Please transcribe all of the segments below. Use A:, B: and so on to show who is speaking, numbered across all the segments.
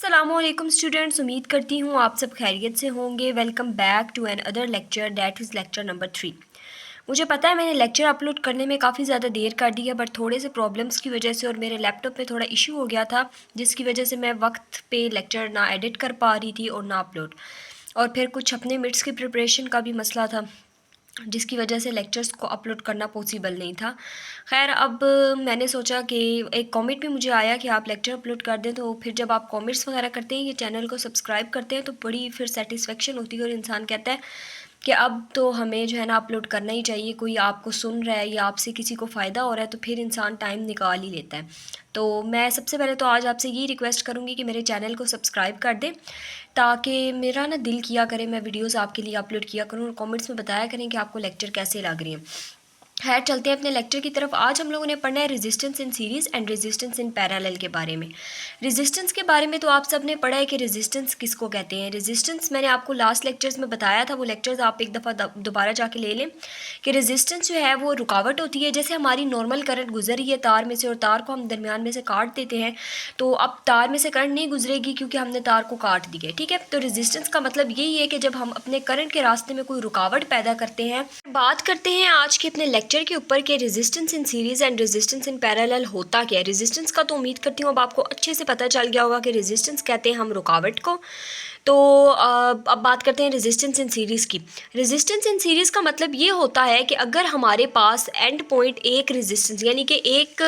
A: अस्सलामुअलैकुम स्टूडेंट्स, उम्मीद करती हूँ आप सब खैरियत से होंगे। Welcome back to another lecture, that is lecture number 3। मुझे पता है मैंने लेक्चर अपलोड करने में काफ़ी ज़्यादा देर कर दी है, बट थोड़े से प्रॉब्लम्स की वजह से और मेरे लैपटॉप में थोड़ा इशू हो गया था, जिसकी वजह से मैं वक्त पे लेक्चर ना एडिट कर पा रही थी और ना अपलोड, और फिर कुछ अपने मिड्स की प्रिपरेशन का भी मसला था, जिसकी वजह से लेक्चर्स को अपलोड करना पॉसिबल नहीं था। खैर, अब मैंने सोचा कि एक कमेंट भी मुझे आया कि आप लेक्चर अपलोड कर दें, तो फिर जब आप कमेंट्स वगैरह करते हैं, ये चैनल को सब्सक्राइब करते हैं, तो बड़ी फिर सेटिस्फेक्शन होती है और इंसान कहता है कि अब तो हमें जो है ना अपलोड करना ही चाहिए। कोई आपको सुन रहा है या आपसे किसी को फ़ायदा हो रहा है तो फिर इंसान टाइम निकाल ही लेता है। तो मैं सबसे पहले तो आज आपसे ये रिक्वेस्ट करूँगी कि मेरे चैनल को सब्सक्राइब कर दें, ताकि मेरा ना दिल किया करे मैं वीडियोस आपके लिए अपलोड किया करूँ, और कमेंट्स में बताया करें कि आपको लेक्चर कैसे लग रही हैं। खैर, चलते हैं अपने लेक्चर की तरफ। आज हम लोगों ने पढ़ना है resistance in series and resistance in parallel के बारे में। रेजिस्टेंस के बारे में तो आप सब ने पढ़ा है कि रेजिस्टेंस किसको कहते हैं। रेजिस्टेंस मैंने आपको लास्ट लेक्चर्स में बताया था, वो लेक्चर्स आप एक दफ़ा दोबारा जाके ले लें कि रेजिस्टेंस जो है वो रुकावट होती है। जैसे हमारी नॉर्मल करंट गुजर रही है तार में से और तार को हम दरमियान में से काट देते हैं, तो अब तार में से करंट नहीं गुजरेगी क्योंकि हमने तार को काट दिया है, ठीक है। तो रेजिस्टेंस का मतलब यही है कि जब हम अपने करंट के रास्ते में कोई रुकावट पैदा करते हैं। बात करते हैं आज के अपने लेक्चर के ऊपर कि resistance in series and resistance in parallel होता क्या है। रेजिस्टेंस का तो उम्मीद करती हूँ अब आपको अच्छे से पता चल गया होगा कि रेजिस्टेंस कहते हैं हम रुकावट को। तो अब बात करते हैं रेजिस्टेंस इन सीरीज़ की। रेजिस्टेंस इन सीरीज़ का मतलब ये होता है कि अगर हमारे पास एंड पॉइंट एक रेजिस्टेंस यानी कि एक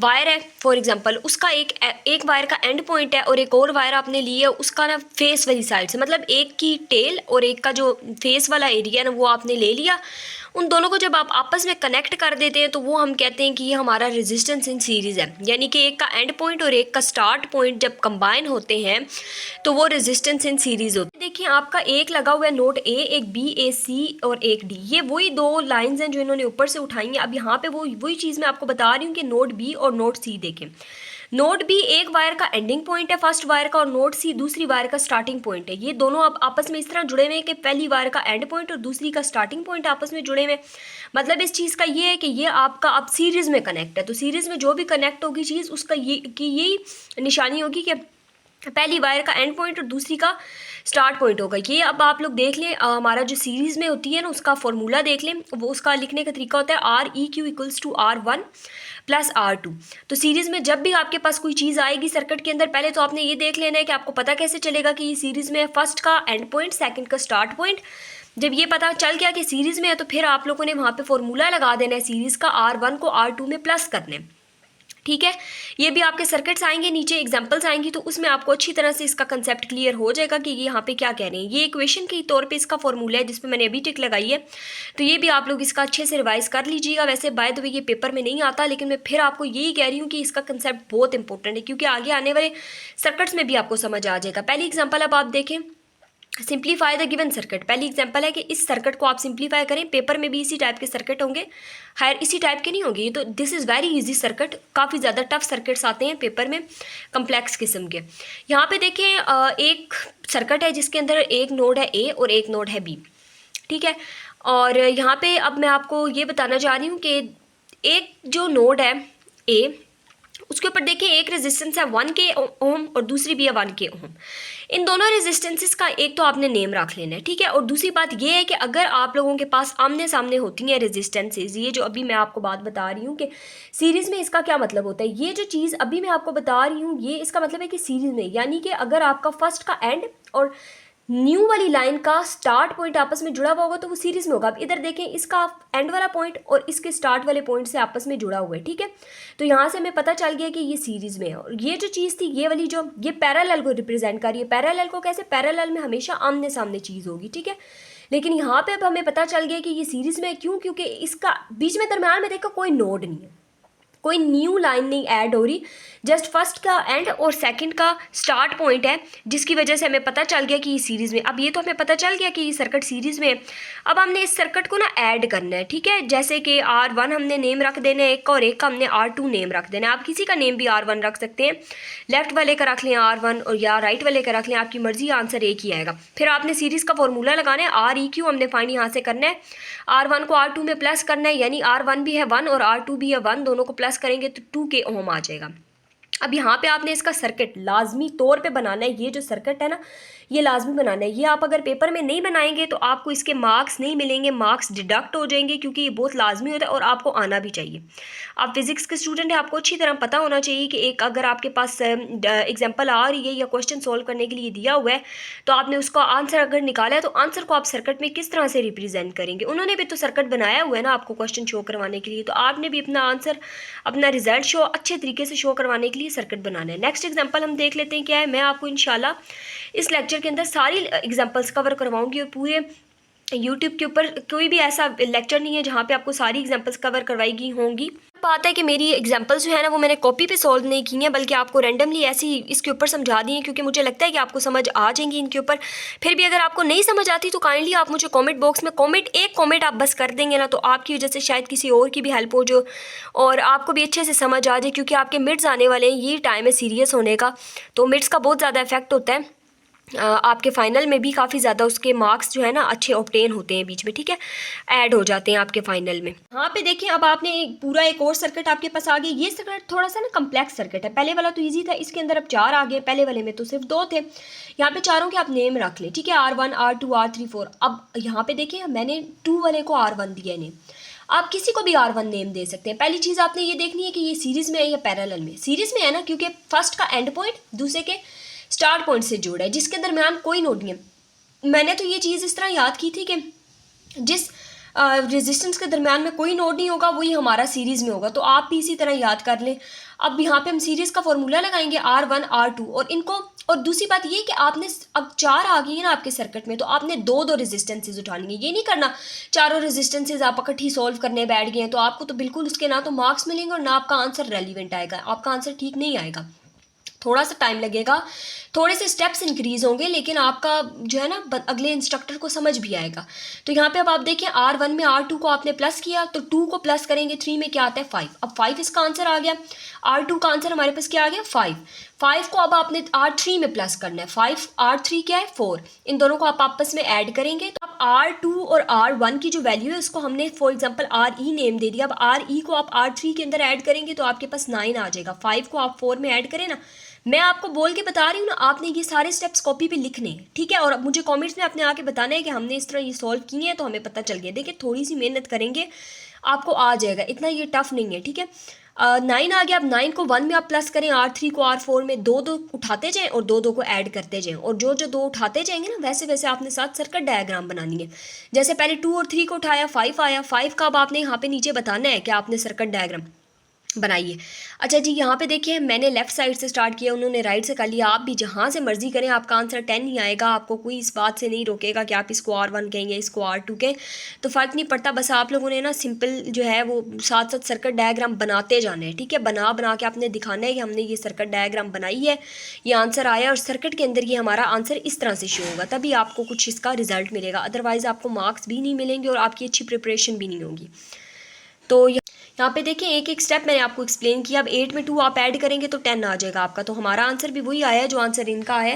A: वायर है, फॉर एग्जांपल उसका एक वायर का एंड पॉइंट है और एक और वायर आपने ली है उसका ना फेस वाली साइड से, मतलब एक की टेल और एक का जो फेस वाला एरिया ना वो आपने ले लिया। उन दोनों को जब आप आपस में कनेक्ट कर देते हैं तो वो हम कहते हैं कि ये हमारा रेजिस्टेंस इन सीरीज़ है, यानी कि एक का एंड पॉइंट और एक का स्टार्ट पॉइंट जब कंबाइन होते हैं तो वो रेजिस्टेंस इन सीरीज़ होती है। देखिए, आपका एक लगा हुआ है नोड ए, एक बी, ए सी और एक डी। ये वही दो लाइंस हैं जो इन्होंने ऊपर से उठाई हैं। अब यहाँ पे वही चीज़ मैं आपको बता रही हूँ कि नोड बी और नोड सी देखें। नोड बी एक वायर का एंडिंग पॉइंट है फर्स्ट वायर का, और नोड सी दूसरी वायर का स्टार्टिंग पॉइंट है। ये दोनों अब आपस में इस तरह जुड़े हुए हैं कि पहली वायर का एंड पॉइंट और दूसरी का स्टार्टिंग पॉइंट आपस में जुड़े हुए हैं। मतलब इस चीज़ का ये है कि ये आपका अब सीरीज़ में कनेक्ट है, तो सीरीज़ में जो भी कनेक्ट होगी चीज़ उसका ये की यही निशानी होगी कि पहली वायर का एंड पॉइंट और दूसरी का स्टार्ट पॉइंट होगा। ये अब आप लोग देख लें, हमारा जो सीरीज़ में होती है ना उसका फॉर्मूला देख लें। वो उसका लिखने का तरीका होता है REQ=R1 + R2। तो सीरीज़ में जब भी आपके पास कोई चीज़ आएगी सर्किट के अंदर, पहले तो आपने ये देख लेना है कि आपको पता कैसे चलेगा कि ये सीरीज़ में है। फर्स्ट का एंड पॉइंट, सेकंड का स्टार्ट पॉइंट। जब ये पता चल गया कि सीरीज़ में है तो फिर आप लोगों ने वहाँ पे फॉर्मूला लगा देना है सीरीज़ का, R1 को R2 में प्लस करना है, ठीक है। ये भी आपके सर्किट्स आएंगे, नीचे एग्जांपल्स आएंगी, तो उसमें आपको अच्छी तरह से इसका कंसेप्ट क्लियर हो जाएगा कि ये यहाँ पे क्या कह रहे हैं। ये इक्वेशन के तौर पे इसका फॉर्मूला है जिसपे मैंने अभी टिक लगाई है, तो ये भी आप लोग इसका अच्छे से रिवाइज कर लीजिएगा। वैसे बाय द वे ये पेपर में नहीं आता, लेकिन मैं फिर आपको यही कह रही हूँ कि इसका कंसेप्ट बहुत इंपॉर्टेंट है क्योंकि आगे आने वाले सर्किट्स में भी आपको समझ आ जाएगा। पहली एग्जाम्पल अब आप देखें, सिंप्लीफाई द गिवन सर्किट। पहली एग्जांपल है कि इस सर्किट को आप सिंप्लीफाई करें। पेपर में भी इसी टाइप के सर्किट होंगे, खैर इसी टाइप के नहीं होंगे ये तो। This is very easy circuit, काफ़ी ज़्यादा टफ सर्किट्स आते हैं पेपर में कम्प्लेक्स किस्म के। यहाँ पे देखें, एक सर्किट है जिसके अंदर एक नोड है ए और एक नोड है बी, ठीक है। और यहाँ पे अब मैं आपको ये बताना चाह रही हूँ कि एक जो नोड है ए, उसके ऊपर देखिए एक रेजिस्टेंस है 1K ओम और दूसरी भी है 1K ओम। इन दोनों रेजिस्टेंसेस का एक तो आपने नेम रख लेना है, ठीक है। और दूसरी बात ये है कि अगर आप लोगों के पास आमने सामने होती हैं रेजिस्टेंसेस, ये जो अभी मैं आपको बात बता रही हूँ कि सीरीज़ में इसका क्या मतलब होता है, ये जो चीज़ अभी मैं आपको बता रही हूँ ये इसका मतलब है कि सीरीज़ में, यानी कि अगर आपका फर्स्ट का एंड और न्यू वाली लाइन का स्टार्ट पॉइंट आपस में जुड़ा हुआ होगा तो वो सीरीज में होगा। अब इधर देखें, इसका एंड वाला पॉइंट और इसके स्टार्ट वाले पॉइंट से आपस में जुड़ा हुआ है, ठीक है। तो यहाँ से हमें पता चल गया कि ये सीरीज में है। और ये जो चीज़ थी ये वाली जो ये पैरेलल को रिप्रेजेंट कर रही है। पैरेलल को कैसे, पैरेलल में हमेशा आमने सामने चीज़ होगी, ठीक है। लेकिन यहाँ पे अब हमें पता चल गया कि ये सीरीज में है, क्यों? क्योंकि इसका बीच में दरम्यान में देखो कोई नोड नहीं है, कोई न्यू लाइन नहीं ऐड हो रही, जस्ट फर्स्ट का एंड और सेकंड का स्टार्ट पॉइंट है, जिसकी वजह से हमें पता चल गया कि ये सीरीज़ में। अब ये तो हमें पता चल गया कि ये सर्किट सीरीज़ में है। अब हमने इस सर्किट को ना ऐड करना है, ठीक है। जैसे कि R1 हमने नेम रख देना है एक का, और एक का हमने R2 नेम रख देना है। आप किसी का नेम भी R1 रख सकते हैं, लेफ्ट वाले का रख लें R1 और या राइट वाले का रख लें, आपकी मर्जी, आंसर एक ही आएगा। फिर आपने सीरीज़ का फॉर्मूला लगाना है, REQ हमने फाइंड यहाँ से करना है, R1 को R2 में प्लस करना है, यानी R1 भी है 1 और R2 भी है 1, दोनों को प्लस करेंगे तो 2K ओम आ जाएगा। अब यहाँ पे आपने इसका सर्किट लाजमी तौर पे बनाना है। ये जो सर्किट है ना, ये लाजमी बनाना है। ये आप अगर पेपर में नहीं बनाएंगे तो आपको इसके मार्क्स नहीं मिलेंगे, मार्क्स डिडक्ट हो जाएंगे, क्योंकि ये बहुत लाजमी होता है और आपको आना भी चाहिए। आप फिजिक्स के स्टूडेंट हैं, आपको अच्छी तरह पता होना चाहिए कि एक अगर आपके पास एग्जाम्पल आ रही है या क्वेश्चन सोल्व करने के लिए दिया हुआ है, तो आपने उसका आंसर अगर निकाला है तो आंसर को आप सर्किट में किस तरह से रिप्रेजेंट करेंगे। उन्होंने भी तो सर्किट बनाया हुआ है ना आपको क्वेश्चन शो करवाने के लिए, तो आपने भी अपना आंसर, अपना रिजल्ट शो अच्छे तरीके से शो करवाने के लिए सर्किट बनाना है। नेक्स्ट एग्जांपल हम देख लेते हैं क्या है। मैं आपको इंशाल्लाह इस लेक्चर के अंदर सारी एग्जांपल्स कवर करवाऊंगी और पूरे यूट्यूब के ऊपर कोई भी ऐसा लेक्चर नहीं है जहाँ पे आपको सारी एग्जांपल्स कवर करवाई गई होंगी। बात है कि मेरी एग्जांपल्स जो है ना वो मैंने कॉपी पे सॉल्व नहीं की हैं, बल्कि आपको रैंडमली ऐसी इसके ऊपर समझा दी हैं, क्योंकि मुझे लगता है कि आपको समझ आ जाएंगी इनके ऊपर। फिर भी अगर आपको नहीं समझ आती तो काइंडली आप मुझे कमेंट बॉक्स में एक कमेंट आप बस कर देंगे ना, तो आपकी वजह से शायद किसी और की भी हेल्प हो जो और आपको भी अच्छे से समझ आ जाए, क्योंकि आपके मिड्स आने वाले हैं, ये टाइम है सीरियस होने का। तो मिड्स का बहुत ज़्यादा इफेक्ट होता है, आपके फाइनल में भी काफ़ी ज़्यादा उसके मार्क्स जो है ना अच्छे ऑब्टेन होते हैं बीच में, ठीक है, ऐड हो जाते हैं आपके फाइनल में। यहाँ पे देखिए अब आपने पूरा एक और सर्किट आपके पास आ गया। ये सर्किट थोड़ा सा ना कम्प्लेक्स सर्किट है। पहले वाला तो इजी था, इसके अंदर अब 4 आ गए, पहले वाले में तो सिर्फ 2 थे। यहाँ पे चारों के आप नेम रख लें, ठीक है, R1 R2 R3 4। अब यहाँ पे देखिए मैंने 2 वाले को R1 दिया है नेम, आप किसी को भी R1 नेम दे सकते हैं। पहली चीज़ आपने ये देखनी है कि ये सीरीज़ में है या पैरेलल में। सीरीज़ में है ना, क्योंकि फर्स्ट का एंड पॉइंट दूसरे के स्टार्ट पॉइंट से जोड़ा है, जिसके दरमियान कोई नोड नहीं है। मैंने तो ये चीज़ इस तरह याद की थी कि जिस रेजिस्टेंस के दरमियान में कोई नोड नहीं होगा वही हमारा सीरीज़ में होगा, तो आप भी इसी तरह याद कर लें। अब यहाँ पे हम सीरीज़ का फॉर्मूला लगाएंगे R1 R2 और इनको, और दूसरी बात ये कि आपने अब 4 आ गई है ना आपके सर्किट में, तो आपने 2 रेजिस्टेंसेज उठानी है। ये नहीं करना चारों रेजिस्टेंसेज आप इकट्ठी सॉल्व करने बैठ गए हैं, तो आपको तो बिल्कुल उसके ना तो मार्क्स मिलेंगे और ना आपका आंसर रेलिवेंट आएगा, आपका आंसर ठीक नहीं आएगा। थोड़ा सा टाइम लगेगा, थोड़े से स्टेप्स इंक्रीज होंगे, लेकिन आपका जो है ना अगले इंस्ट्रक्टर को समझ भी आएगा। तो यहाँ पे अब आप देखिए R1 में R2 को आपने प्लस किया, तो 2 को प्लस करेंगे 3 में क्या आता है 5। अब 5 इसका आंसर आ गया, R2 का आंसर हमारे पास क्या आ गया 5। 5 को अब आपने R3 में प्लस करना है, 5 R3 क्या है 4। इन दोनों को आप आपस में ऐड करेंगे तो अब R2 और R1 की जो वैल्यू है उसको हमने फॉर एग्जांपल RE नेम दे दिया। अब RE को आप R3 के अंदर ऐड करेंगे तो आपके पास 9 आ जाएगा। 5 को आप 4 में ऐड करें ना, मैं आपको बोल के बता रही हूँ ना, आपने ये सारे स्टेप्स कॉपी पे लिखने हैं, ठीक है। और अब मुझे कमेंट्स में अपने आके बताना है कि हमने इस तरह ये सॉल्व किए हैं तो हमें पता चल गया। देखिए थोड़ी सी मेहनत करेंगे आपको आ जाएगा, इतना ये टफ नहीं है, ठीक है। 9 आ गया। अब 9 को 1 में आप प्लस करें, R3 को R4 में 2 उठाते जाएं और 2 को ऐड करते जाएं, और जो 2 उठाते जाएंगे ना वैसे वैसे आपने साथ सर्किट डायग्राम बनानी है। जैसे पहले 2 और 3 को उठाया 5 आया, 5 का अब आपने यहाँ पे नीचे बताना है कि आपने सर्किट डायग्राम बनाइए। अच्छा जी, यहाँ पे देखिए मैंने लेफ्ट साइड से स्टार्ट किया, उन्होंने राइट से कर लिया। आप भी जहाँ से मर्जी करें, आपका आंसर 10 ही आएगा, आपको कोई इस बात से नहीं रोकेगा कि आप इसको R1 कहेंगे इसको R2 कहें, तो फ़र्क नहीं पड़ता। बस आप लोगों ने ना सिंपल जो है वो साथ साथ सर्किट डायग्राम बनाते जाना है, ठीक है। बना के आपने दिखाना है कि हमने ये सर्किट डायग्राम बनाई है, ये आंसर आया और सर्किट के अंदर ये हमारा आंसर इस तरह से शो होगा, तभी आपको कुछ इसका रिजल्ट मिलेगा। अदरवाइज़ आपको मार्क्स भी नहीं मिलेंगे और आपकी अच्छी प्रिपरेशन भी नहीं होगी। तो यहाँ पे देखिए एक एक स्टेप मैंने आपको एक्सप्लेन किया। अब 8 में 2 आप ऐड करेंगे तो 10 आ जाएगा आपका, तो हमारा आंसर भी वही आया जो आंसर इनका है।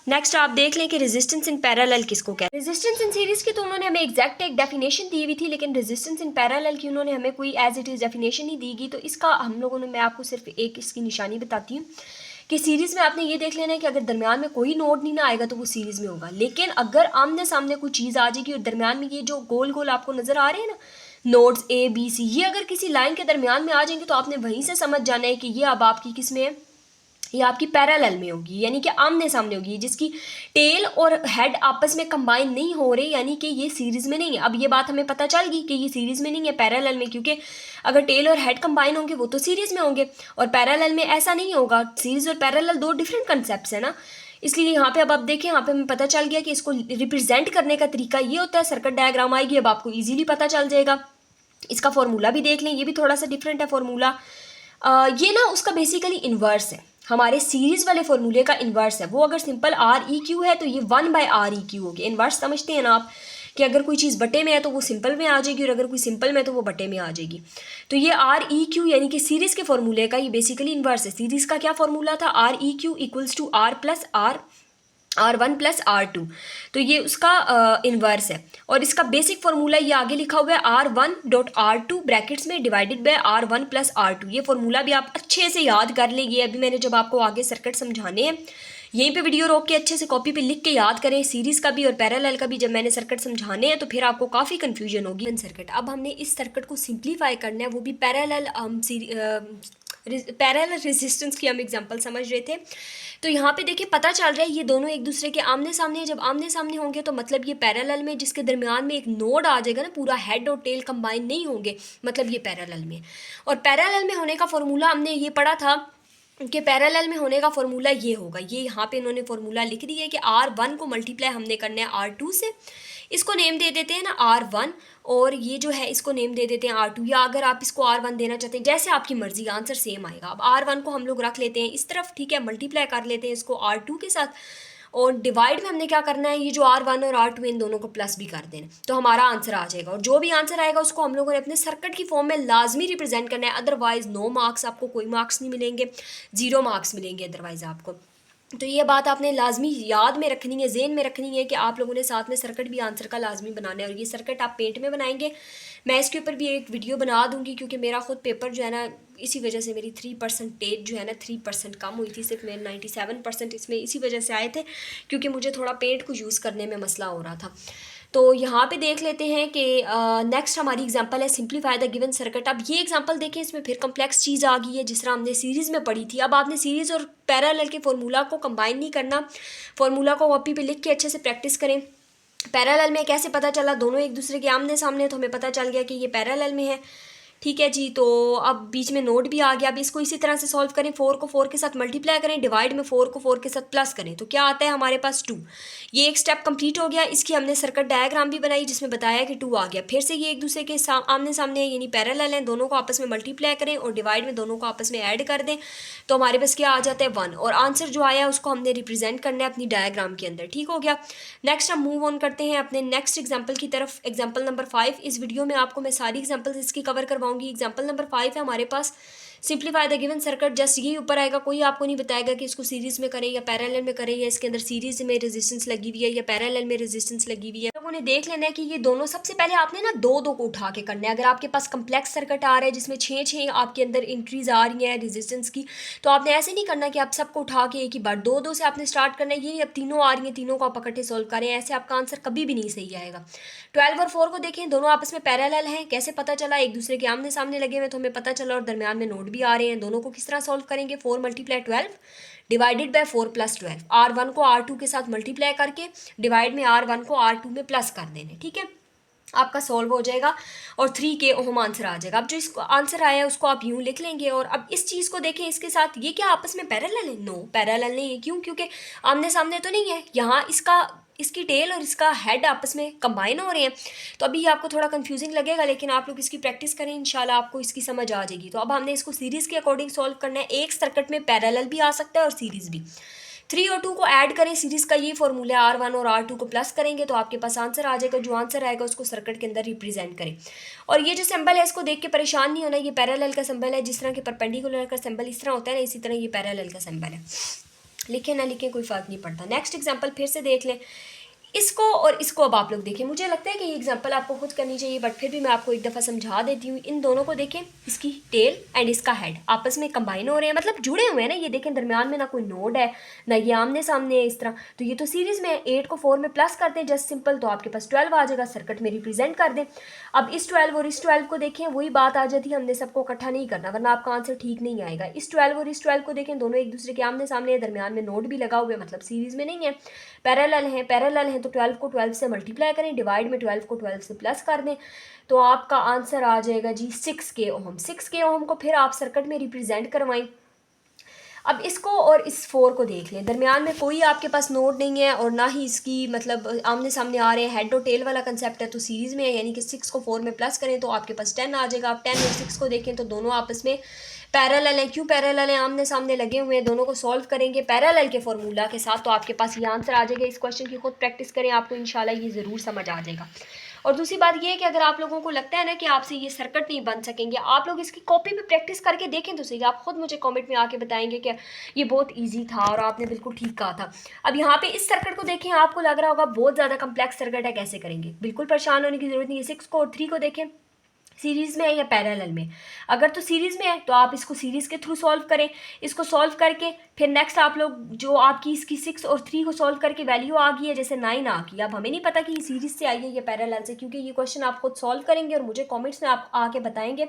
A: नेक्स्ट आप देख लें कि रेजिस्टेंस इन पैरेलल किसको कहते हैं। रेजिस्टेंस इन सीरीज की तो उन्होंने हमें एग्जैक्ट एक डेफिनेशन दी हुई थी, लेकिन रेजिस्टेंस इन पैरेलल की उन्होंने हमें कोई एज इट इज़ डेफिनेशन नहीं दी गई। तो इसका हम लोगों ने, मैं आपको सिर्फ एक इसकी निशानी बताती हूँ कि सीरीज़ में आपने ये देख लेना है कि अगर दरमियान में कोई नोड नहीं ना आएगा तो वो सीरीज़ में होगा, लेकिन अगर आमने सामने कोई चीज़ आ जाएगी और दरमियान में ये जो गोल गोल आपको नज़र आ रहे हैं ना नोड्स A B C, ये अगर किसी लाइन के दरमियान में आ जाएंगे तो आपने वहीं से समझ जाना है कि ये अब आपकी किस में है, ये आपकी पैरेलल में होगी, यानी कि आमने सामने होगी, जिसकी टेल और हेड आपस में कंबाइन नहीं हो रहे, यानी कि ये सीरीज़ में नहीं है। अब ये बात हमें पता चल गई कि ये सीरीज़ में नहीं है, पैरेलल में, क्योंकि अगर टेल और हेड कंबाइन होंगे वो तो सीरीज़ में होंगे और पैरेलल में ऐसा नहीं होगा। सीरीज़ और पैरेलल 2 डिफरेंट कंसेप्ट है ना, इसलिए यहाँ पे अब आप देखें, यहाँ पे हमें पता चल गया कि इसको रिप्रेजेंट करने का तरीका ये होता है। सर्किट डायग्राम आएगी, अब आपको ईजिली पता चल जाएगा। इसका फॉर्मूला भी देख लें, ये भी थोड़ा सा डिफरेंट है फॉर्मूला। ये ना उसका बेसिकली इन्वर्स है, हमारे सीरीज़ वाले फॉर्मूले का इन्वर्स है। वो अगर सिंपल REQ है तो ये 1/REQ होगी। इन्वर्स समझते हैं ना आप, कि अगर कोई चीज़ बटे में है तो वो सिंपल में आ जाएगी और अगर कोई सिंपल में है तो वो बटे में आ जाएगी। तो ये REQ यानी कि सीरीज़ के फॉर्मूले का ये बेसिकली इन्वर्स है। सीरीज़ का क्या फॉर्मूला था, REQ = R + R R1 plus R2, तो ये उसका इन्वर्स है। और इसका बेसिक फार्मूला ये आगे लिखा हुआ है R1.R2 ब्रैकेट्स में divided by R1 plus R2। ये फार्मूला भी आप अच्छे से याद कर लेंगे। अभी मैंने जब आपको आगे सर्किट समझाने हैं यहीं पे वीडियो रोक के अच्छे से कॉपी पे लिख के याद करें, सीरीज़ का भी और पैरेलल का भी। जब मैंने सर्किट समझाने हैं तो फिर आपको काफ़ी कन्फ्यूजन होगी सर्किट। अब हमने इस सर्किट को सिंप्लीफाई करना है, वो भी पैरेलल रेजिस्टेंस की हम एग्जांपल समझ रहे थे। तो यहाँ पे देखिए पता चल रहा है ये दोनों एक दूसरे के आमने सामने हैं। जब आमने सामने होंगे तो मतलब ये पैरेलल में, जिसके दरमियान में एक नोड आ जाएगा ना, पूरा हेड और टेल कंबाइन नहीं होंगे, मतलब ये पैरेलल में। और पैरेलल में होने का फॉर्मूला हमने ये पढ़ा था कि पैरेलल में होने का फॉर्मूला ये होगा। ये यहाँ पे इन्होंने फॉर्मूला लिख दिया है कि R1 को मल्टीप्लाई हमने करना है R2 से। इसको नेम दे देते हैं ना R1, और ये जो है इसको नेम दे देते हैं R2, या अगर आप इसको R1 देना चाहते हैं जैसे आपकी मर्जी, आंसर सेम आएगा। अब R1 को हम लोग रख लेते हैं इस तरफ, ठीक है, मल्टीप्लाई कर लेते हैं इसको R2 के साथ, और डिवाइड में हमने क्या करना है, ये जो R1 और R2 इन दोनों को प्लस भी कर देना, तो हमारा आंसर आ जाएगा। और जो भी आंसर आएगा उसको हम लोगों ने अपने सर्किट की फॉर्म में लाजमी रिप्रेजेंट करना है, अदरवाइज नो मार्क्स, आपको कोई मार्क्स नहीं मिलेंगे, 0 मार्क्स मिलेंगे अदरवाइज आपको। तो ये बात आपने लाजमी याद में रखनी है, जेन में रखनी है कि आप लोगों ने साथ में सर्किट भी आंसर का लाजमी बनाना है। और ये सर्किट आप पेंट में बनाएंगे, मैं इसके ऊपर भी एक वीडियो बना दूंगी, क्योंकि मेरा खुद पेपर जो है ना, इसी वजह से मेरी 3% जो है ना 3% कम हुई थी। सिर्फ मेरे 97% इसमें इसी वजह से आए थे, क्योंकि मुझे थोड़ा पेंट को यूज़ करने में मसला हो रहा था। तो यहाँ पे देख लेते हैं कि नेक्स्ट हमारी एग्जांपल है सिंप्लीफाई द गिवन सर्किट। अब ये एग्जांपल देखें, इसमें फिर कम्प्लेक्स चीज़ आ गई है, जिस तरह हमने सीरीज़ में पढ़ी थी। अब आपने सीरीज़ और पैरेलल के फार्मूला को कंबाइन नहीं करना, फार्मूला को कॉपी पे लिख के अच्छे से प्रैक्टिस करें। पैरेलल में कैसे पता चला, दोनों एक दूसरे के आमने सामने, तो हमें पता चल गया कि ये पैरेलल में है, ठीक है जी। तो अब बीच में नोड भी आ गया। अब इसको इसी तरह से सॉल्व करें, 4 को 4 के साथ मल्टीप्लाई करें, डिवाइड में 4 को 4 के साथ प्लस करें, तो क्या आता है हमारे पास 2। ये एक स्टेप कंप्लीट हो गया। इसकी हमने सर्किट डायग्राम भी बनाई जिसमें बताया कि 2 आ गया। फिर से ये एक दूसरे के आमने सामने है, यानी पैरेलल हैं, दोनों को आपस में मल्टीप्लाई करें और डिवाइड में दोनों को आपस में ऐड कर दें, तो हमारे पास क्या आ जाता है 1। और आंसर जो आया उसको हमने रिप्रेजेंट करना है अपनी डायग्राम के अंदर, ठीक हो गया। नेक्स्ट हम मूव ऑन करते हैं अपने नेक्स्ट एग्जाम्पल की तरफ, एग्जाम्पल नंबर 5। इस वीडियो में आपको मैं सारी एग्जाम्पल्स इसकी कवर करवाऊंगी। एग्जाम्पल नंबर 5 है हमारे पास, simplify the given circuit. Just यही ऊपर आएगा, कोई आपको नहीं बताएगा कि इसको सीरीज में करें या पैरेलल में करें, या इसके अंदर सीरीज में रेजिस्टेंस लगी हुई है या पैरेलल में रेजिस्टेंस लगी हुई है। लोगों ने देख लेना है कि ये दोनों, सबसे पहले आपने ना दो को उठा के करना है। अगर आपके पास कम्प्लेक्स सर्किट आ रहा है जिसमें 6 आपके अंदर इंट्रीज आ रही हैं रेजिस्टेंस की, तो आपने ऐसे नहीं करना कि आप सबको उठा के एक ही बार, दो से आपने स्टार्ट करना है। ये अब तीनों आ रही हैं, तीनों को आप इकट्ठे सोल्व करें, ऐसे आपका आंसर कभी भी नहीं सही आएगा। 12 और 4 को देखें, दोनों आपस में पैरेलल हैं। कैसे पता चला, एक दूसरे के आमने सामने लगे हुए तो हमें पता चला, और दरमियान में नोड भी आ रहे हैं। दोनों को किस तरह सॉल्व करेंगे, 4 × 12 डिवाइडेड बाय 4 + 12। R1 को R2 के साथ मल्टीप्लाई करके डिवाइड में R1 को R2 में प्लस कर देने, ठीक है, आपका सॉल्व हो जाएगा और 3 के ओम आंसर आ जाएगा। अब जो इसको आंसर आया है उसको आप यूँ लिख लेंगे। और अब इस चीज़ को देखें, इसके साथ ये क्या आपस में पैरेलल है? नो, पैरेलल नहीं है। क्यों? क्योंकि आमने सामने तो नहीं है। यहाँ इसकी टेल और इसका हेड आपस में कंबाइन हो रहे हैं। तो अभी आपको थोड़ा कंफ्यूजिंग लगेगा, लेकिन आप लोग इसकी प्रैक्टिस करें, इंशाल्लाह आपको इसकी समझ आ जाएगी। तो अब हमने इसको सीरीज़ के अकॉर्डिंग सॉल्व करना है। एक सर्किट में पैरेलल भी आ सकता है और सीरीज़ भी। 3 और 2 को ऐड करें, सीरीज़ का ये फॉर्मूला है। R1 और R2 को प्लस करेंगे तो आपके पास आंसर आ जाएगा। जो आंसर आएगा उसको सर्किट के अंदर रिप्रेजेंट करें। और ये जो सिंबल है इसको देख के परेशान नहीं होना, ये पैरेलल का सिंबल है। जिस तरह के परपेंडिकुलर का सिंबल इस तरह होता है ना, इसी तरह ये पैरेलल का सिंबल है। लिखें ना लिखें कोई फ़र्क नहीं पड़ता। नेक्स्ट एग्जाम्पल फिर से देख लें, इसको और इसको अब आप लोग देखें। मुझे लगता है कि ये एग्जांपल आपको खुद करनी चाहिए, बट फिर भी मैं आपको एक दफ़ा समझा देती हूँ। इन दोनों को देखें, इसकी टेल एंड इसका हेड आपस में कंबाइन हो रहे हैं, मतलब जुड़े हुए हैं ना। ये देखें, दरमियान में ना कोई नोड है ना ये आमने सामने है इस तरह। तो ये तो सीरीज़ में 8 को 4 में प्लस करते हैं जस्ट सिंपल, तो आपके पास 12 आ जाएगा। सर्किट में रिप्रेजेंट कर दें। अब इस 12 और इस 12 को देखें, वही बात आ जाती है, हमने सबको इकट्ठा नहीं करना वरना आपका आंसर ठीक नहीं आएगा। इस 12 और इस 12 को देखें, दोनों एक दूसरे के आमने सामने है, दरमियान में नोड भी लगा हुआ है, मतलब सीरीज़ में नहीं है, पैरेलल हैं। तो 12 को 12 से मल्टीप्लाई करें, डिवाइड में 12 को 12 से प्लस कर दें, तो आपका आंसर आ जाएगा जी 6 के ओम। 6 के ओम को फिर आप सर्किट में रिप्रेजेंट करवाएं। अब इसको और इस 4 को देख लें, दरमियान में कोई आपके पास नोड नहीं है और ना ही इसकी मतलब आमने सामने आ रहे हैं। हेड और टेल वाला कंसेप्ट है, तो सीरीज़ में है, यानी कि 6 को 4 में प्लस करें तो आपके पास 10 आ जाएगा। आप 10 और 6 को देखें तो दोनों आपस में पैरेलल हैं। क्यों पैरेलल हैं? आमने सामने लगे हुए हैं। दोनों को सॉल्व करेंगे पैरेलल के फॉर्मूला के साथ, तो आपके पास ये आंसर आ जाएगा। इस क्वेश्चन की खुद प्रैक्टिस करें, आपको इंशाल्लाह ये ज़रूर समझ आ जाएगा। और दूसरी बात ये है कि अगर आप लोगों को लगता है ना कि आपसे ये सर्किट नहीं बन सकेंगे, आप लोग इसकी कॉपी पे प्रैक्टिस करके देखें तो सही। आप खुद मुझे कमेंट में आके बताएंगे कि ये बहुत ईजी था और आपने बिल्कुल ठीक कहा था। अब यहाँ पे इस सर्किट को देखें, आपको लग रहा होगा बहुत ज़्यादा कम्प्लेक्स सर्किट है, कैसे करेंगे। बिल्कुल परेशान होने की ज़रूरत नहीं है। 6 को और 3 को देखें, सीरीज़ में है या पैरेलल में। अगर तो सीरीज़ में है तो आप इसको सीरीज़ के थ्रू सॉल्व करें। इसको सॉल्व करके फिर नेक्स्ट आप लोग जो आपकी इसकी 6 और 3 को सॉल्व करके वैल्यू आ गई है, जैसे 9 आ गई। अब हमें नहीं पता कि ये सीरीज़ से आई है या पैरेलल से, क्योंकि ये क्वेश्चन आप खुद सॉल्व करेंगे और मुझे कमेंट्स में आप आके बताएंगे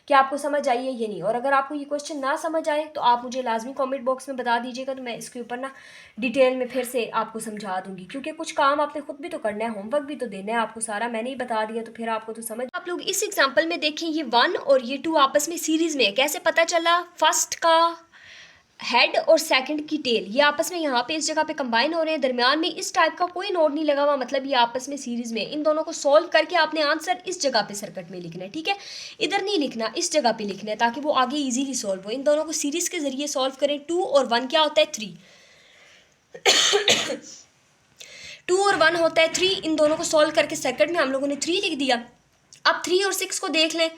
A: कि आपको समझ आई है या नहीं। और अगर आपको ये क्वेश्चन ना समझ आए तो आप मुझे लाजमी कमेंट बॉक्स में बता दीजिएगा, तो मैं इसके ऊपर ना डिटेल में फिर से आपको समझा दूंगी, क्योंकि कुछ काम आपने खुद भी तो करना है, होमवर्क भी तो देना है आपको। सारा मैंने ही बता दिया तो फिर आपको तो समझ। आप लोग इस एग्जाम्पल में देखें, ये 1 और ये 2 आपस में सीरीज़ में है। कैसे पता चला? फर्स्ट का हेड और सेकंड की टेल ये आपस में यहाँ पे इस जगह पे कंबाइन हो रहे हैं, दरमियान में इस टाइप का कोई नोड नहीं लगा हुआ, मतलब ये आपस में सीरीज में। इन दोनों को सॉल्व करके आपने आंसर इस जगह पे सर्किट में लिखना है, ठीक है। इधर नहीं लिखना, इस जगह पे लिखना है ताकि वो आगे इजीली सॉल्व हो। इन दोनों को सीरीज के जरिए सॉल्व करें। 2 और 1 क्या होता है? 3। 2 और 1 होता है 3। इन दोनों को सॉल्व करके सर्किट में हम लोगों ने 3 लिख दिया। अब 3 और 6 को देख लें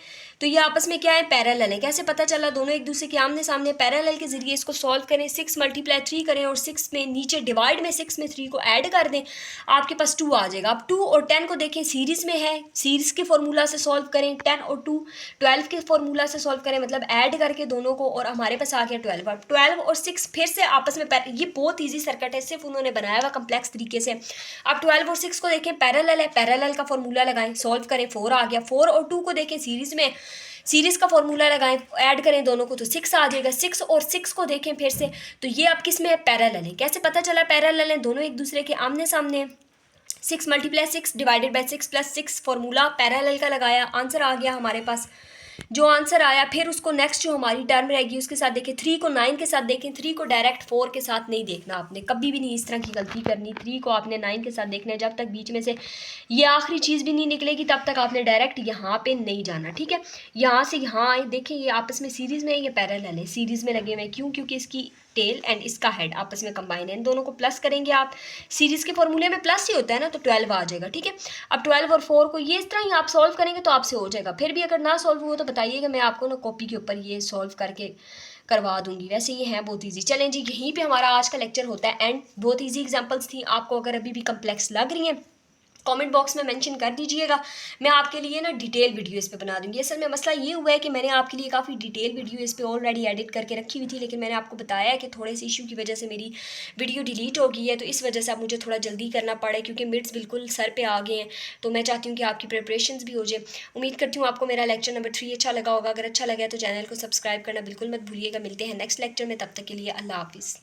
A: तो ये आपस में क्या है? पैरेलल है। कैसे पता चला? दोनों एक दूसरे के आमने सामने, पैरेलल के जरिए इसको सॉल्व करें। 6 मल्टीप्लाई 3 करें और 6 में नीचे डिवाइड में 6 में 3 को ऐड कर दें, आपके पास 2 आ जाएगा। अब 2 और 10 को देखें, सीरीज में है, सीरीज के फॉर्मूला से सॉल्व करें। 10 और 2 12 के फॉर्मूला से सॉल्व करें, मतलब ऐड करके दोनों को, और हमारे पास आ गया 12। अब 12 और 6 फिर से आपस में ये बहुत ईजी सर्किट है, सिर्फ उन्होंने बनाया हुआ कम्प्लेक्स तरीके से। अब 12 और 6 को देखें, पैरेलल है, पैरेलल का फॉर्मूला लगाएं, सॉल्व करें, 4 आ गया। 4 और 2 को देखें, सीरीज में, सीरीज का फॉर्मूला लगाएं, ऐड करें दोनों को तो 6 आ जाएगा। 6 और 6 को देखें फिर से, तो ये अब किस में है? पैरेलल है। कैसे पता चला पैरेलल है? दोनों एक दूसरे के आमने सामने। 6 multiply 6 divided by 6 plus 6 formula parallel का लगाया, आंसर आ गया हमारे पास। जो आंसर आया फिर उसको नेक्स्ट जो हमारी टर्म रहेगी उसके साथ देखें। 3 को 9 के साथ देखें। 3 को डायरेक्ट 4 के साथ नहीं देखना, आपने कभी भी नहीं इस तरह की गलती करनी। 3 को आपने 9 के साथ देखना है। जब तक बीच में से ये आखिरी चीज़ भी नहीं निकलेगी तब तक आपने डायरेक्ट यहाँ पे नहीं जाना, ठीक है। यहाँ से यहाँ आए, देखें ये आपस में सीरीज़ में है, ये पैरेलल है, सीरीज़ में लगे हुए हैं। क्यों? क्योंकि इसकी टेल एंड इसका हेड आपस में कंबाइन है। इन दोनों को प्लस करेंगे आप, सीरीज़ के फॉर्मूले में प्लस ही होता है ना, तो 12 आ जाएगा, ठीक है। अब 12 और 4 को ये इस तरह ही आप सॉल्व करेंगे तो आपसे हो जाएगा। फिर भी अगर ना सॉल्व हुआ तो बताइएगा, मैं आपको ना कॉपी के ऊपर ये सॉल्व करके करवा दूंगी। वैसे ये है बहुत ईजी। चलें जी, यहीं पे हमारा आज का लेक्चर होता है एंड। बहुत ईजी एग्जांपल्स थी। आपको अगर अभी भी कम्प्लेक्स लग रही हैं कमेंट बॉक्स में मेंशन कर दीजिएगा, मैं आपके लिए ना डिटेल वीडियो इस पे बना दूंगी। असल में मसला ये हुआ है कि मैंने आपके लिए काफ़ी डिटेल वीडियो इस पे ऑलरेडी एडिट करके रखी हुई थी, लेकिन मैंने आपको बताया कि थोड़े से इशू की वजह से मेरी वीडियो डिलीट हो गई है, तो इस वजह से अब मुझे थोड़ा जल्दी करना पड़े क्योंकि मिड्स बिल्कुल सर पे आ गए हैं। तो मैं चाहती हूँ कि आपकी प्रिपरेशन भी हो जाए। उम्मीद करती हूँ आपको मेरा लेक्चर नंबर 3 अच्छा लगा होगा। अगर अच्छा लगा तो चैनल को सब्सक्राइब करना बिल्कुल मत भूलिएगा। मिलते हैं नेक्स्ट लेक्चर में, तब तक के लिए अल्लाह हाफिज़।